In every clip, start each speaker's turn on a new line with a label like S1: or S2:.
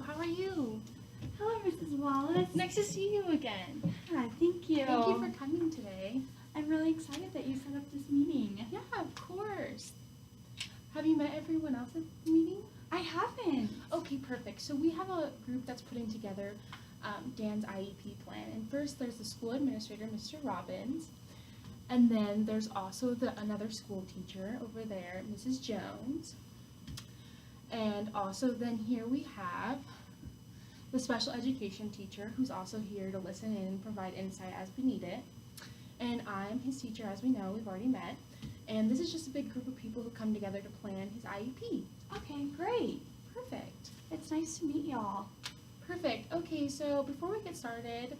S1: How are you?
S2: Hello, Mrs. Wallace.
S1: Nice to see you again.
S2: Yeah, thank you.
S1: Thank you for coming today.
S2: I'm really excited that you set up this meeting.
S1: Yeah, of course. Have you met everyone else at the meeting?
S2: I haven't.
S1: Okay, perfect. So we have a group that's putting together Dan's IEP plan. And first there's the school administrator, Mr. Robbins. And then there's also another school teacher over there, Mrs. Jones. And also then here we have the special education teacher who's also here to listen in and provide insight as we need it. And I'm his teacher, as we know, we've already met. And this is just a big group of people who come together to plan his IEP.
S2: Okay, great.
S1: Perfect.
S2: It's nice to meet y'all.
S1: Perfect. Okay, so before we get started,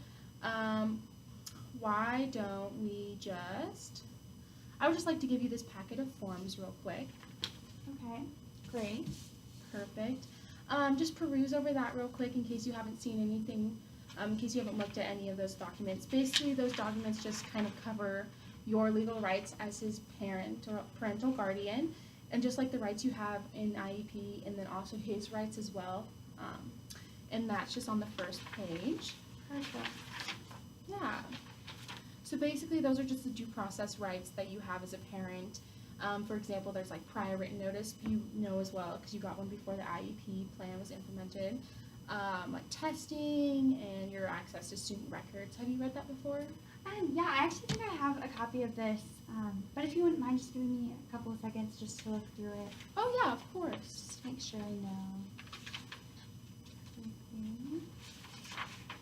S1: why don't we I would just like to give you this packet of forms real quick.
S2: Okay, great.
S1: Perfect. Just peruse over that real quick in case you haven't seen anything, in case you haven't looked at any of those documents. Basically, those documents just kind of cover your legal rights as his parent or parental guardian, and just like the rights you have in IEP, and then also his rights as well. And that's just on the first page.
S2: Perfect.
S1: Yeah. So basically, those are just the due process rights that you have as a parent. For example, there's like prior written notice, you know as well, because you got one before the IEP plan was implemented. Like testing and your access to student records. Have you read that before?
S2: Yeah, I actually think I have a copy of this, but if you wouldn't mind just giving me a couple of seconds just to look through it.
S1: Oh yeah, of course.
S2: Just to make sure I know.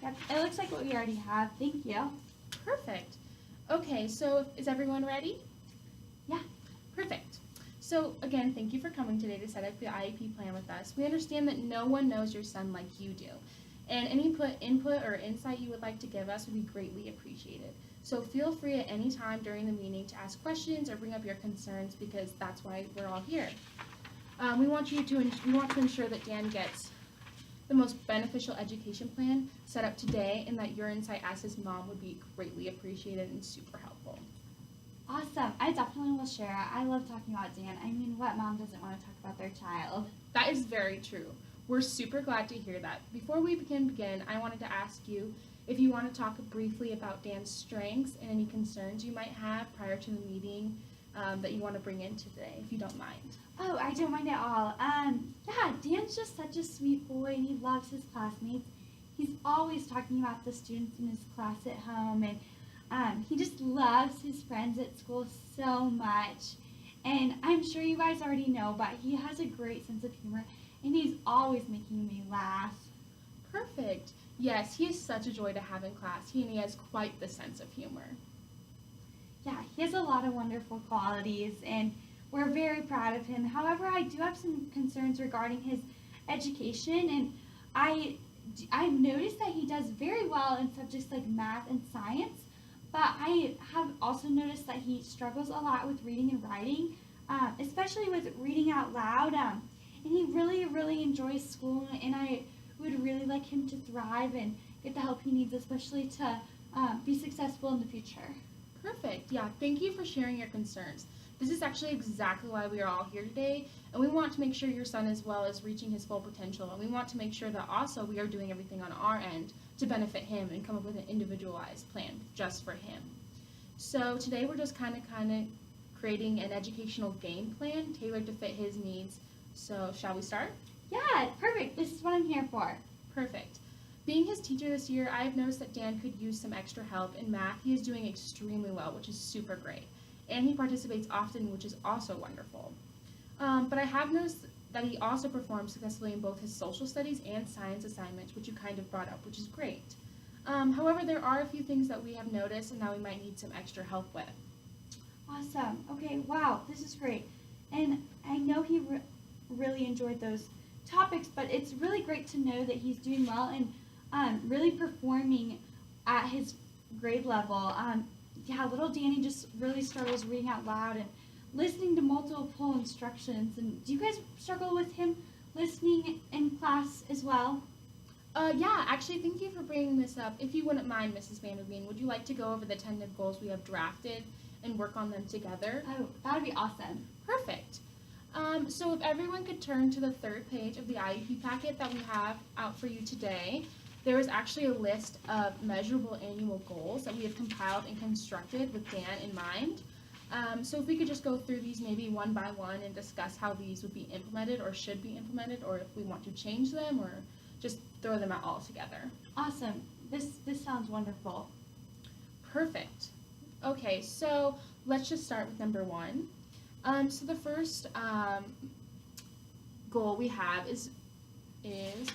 S2: Yep, it looks like what we already have. Thank you.
S1: Perfect. Okay, so is everyone ready?
S2: Yeah.
S1: Perfect. So again, thank you for coming today to set up the IEP plan with us. We understand that no one knows your son like you do, and any input or insight you would like to give us would be greatly appreciated. So feel free at any time during the meeting to ask questions or bring up your concerns, because that's why we're all here. We want to ensure that Dan gets the most beneficial education plan set up today, and that your insight as his mom would be greatly appreciated and super helpful.
S2: Awesome. I definitely will share. I love talking about Dan. I mean, what mom doesn't want to talk about their child?
S1: That is very true. We're super glad to hear that. Before we begin, I wanted to ask you if you want to talk briefly about Dan's strengths and any concerns you might have prior to the meeting that you want to bring in today, if you don't mind.
S2: Oh, I don't mind at all. Yeah, Dan's just such a sweet boy, and he loves his classmates. He's always talking about the students in his class at home, and he just loves his friends at school so much. And I'm sure you guys already know, but he has a great sense of humor, and he's always making me laugh.
S1: Perfect. Yes, he is such a joy to have in class. He has quite the sense of humor.
S2: Yeah, he has a lot of wonderful qualities, and we're very proud of him. However, I do have some concerns regarding his education, and I've noticed that he does very well in subjects like math and science, but I have also noticed that he struggles a lot with reading and writing, especially with reading out loud, and he really, really enjoys school, and I would really like him to thrive and get the help he needs, especially to be successful in the future.
S1: Perfect. Yeah, thank you for sharing your concerns. This is actually exactly why we are all here today, and we want to make sure your son as well is reaching his full potential, and we want to make sure that also we are doing everything on our end to benefit him and come up with an individualized plan just for him. So today we're just kind of creating an educational game plan tailored to fit his needs. So shall we start?
S2: Yeah, perfect. This is what I'm here for.
S1: Perfect. Being his teacher this year, I have noticed that Dan could use some extra help. In math, he is doing extremely well, which is super great. And he participates often, which is also wonderful. But I have noticed that he also performs successfully in both his social studies and science assignments, which you kind of brought up, which is great. However, there are a few things that we have noticed and that we might need some extra help with.
S2: Awesome. Okay, wow, this is great. And I know he really enjoyed those topics, but it's really great to know that he's doing well and really performing at his grade level. Yeah, little Danny just really struggles reading out loud and listening to multiple instructions. And do you guys struggle with him listening in class as well?
S1: Yeah, actually, thank you for bringing this up. If you wouldn't mind, Mrs. Vanderveen, would you like to go over the tentative goals we have drafted and work on them together?
S2: Oh, that would be awesome.
S1: Perfect. So if everyone could turn to the third page of the IEP packet that we have out for you today, there is actually a list of measurable annual goals that we have compiled and constructed with Dan in mind. So if we could just go through these maybe one by one and discuss how these would be implemented or should be implemented, or if we want to change them or just throw them out all together.
S2: Awesome. This sounds wonderful.
S1: Perfect. Okay, so let's just start with number one. So the first goal we have is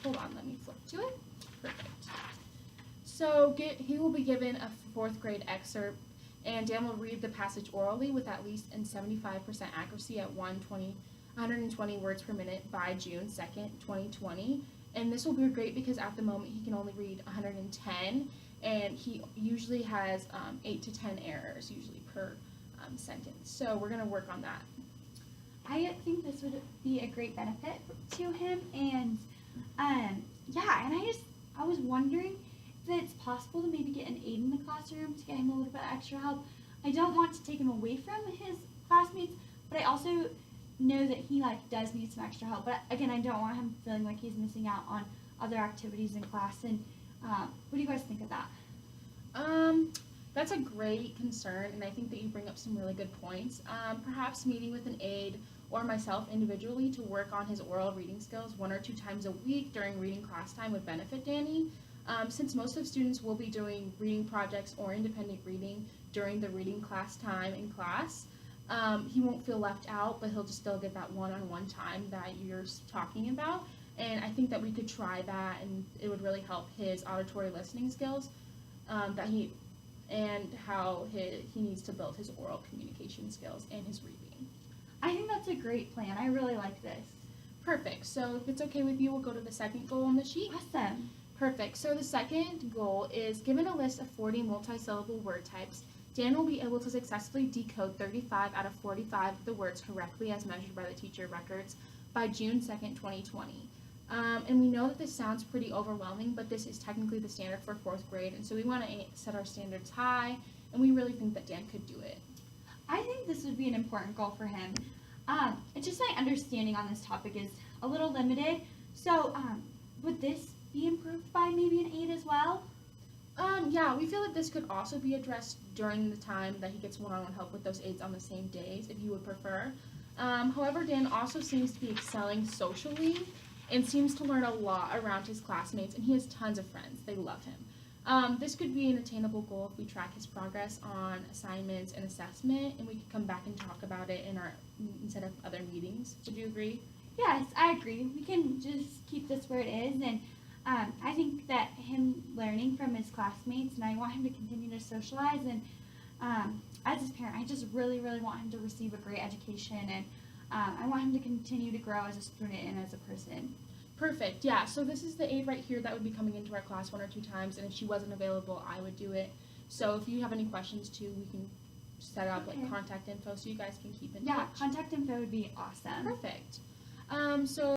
S1: hold on, let me flip to it. Perfect. So he will be given a fourth grade excerpt, and Dan will read the passage orally with at least 75% accuracy at 120 words per minute by June 2nd, 2020. And this will be great because at the moment he can only read 110, and he usually has 8 to 10 errors usually per sentence. So we're going to work on that.
S2: I think this would be a great benefit to him, and I was wondering if it's possible to maybe get an aide in the classroom to get him a little bit of extra help. I don't want to take him away from his classmates, but I also know that he does need some extra help. But again, I don't want him feeling like he's missing out on other activities in class. And what do you guys think of that?
S1: That's a great concern, and I think that you bring up some really good points. Perhaps meeting with an aide or myself individually to work on his oral reading skills 1 or 2 times a week during reading class time would benefit Danny. Since most of students will be doing reading projects or independent reading during the reading class time in class, he won't feel left out, but he'll just still get that one-on-one time that you're talking about. And I think that we could try that, and it would really help his auditory listening skills and how he needs to build his oral communication skills and his reading.
S2: I think that's a great plan. I really like this.
S1: Perfect. So if it's okay with you, we'll go to the second goal on the sheet.
S2: Awesome.
S1: Perfect. So the second goal is, given a list of 40 multisyllable word types, Dan will be able to successfully decode 35 out of 45 of the words correctly as measured by the teacher records by June 2nd, 2020. And we know that this sounds pretty overwhelming, but this is technically the standard for 4th grade, and so we want to set our standards high, and we really think that Dan could do it.
S2: I think this would be an important goal for him. It's just my understanding on this topic is a little limited, so would this be improved by maybe an aide as well?
S1: Yeah, we feel that this could also be addressed during the time that he gets one-on-one help with those aides on the same days, if you would prefer. However, Dan also seems to be excelling socially and seems to learn a lot around his classmates, and he has tons of friends. They love him. This could be an attainable goal if we track his progress on assignments and assessment, and we could come back and talk about it instead of other meetings. Would you agree?
S2: Yes, I agree. We can just keep this where it is, and I think that him learning from his classmates, and I want him to continue to socialize, and as his parent, I just really, really want him to receive a great education, and I want him to continue to grow as a student and as a person.
S1: Perfect. Yeah, so this is the aide right here that would be coming into our class 1 or 2 times, and if she wasn't available, I would do it. So if you have any questions too, we can set up contact info so you guys can keep in touch.
S2: Yeah, contact info would be awesome.
S1: Perfect. So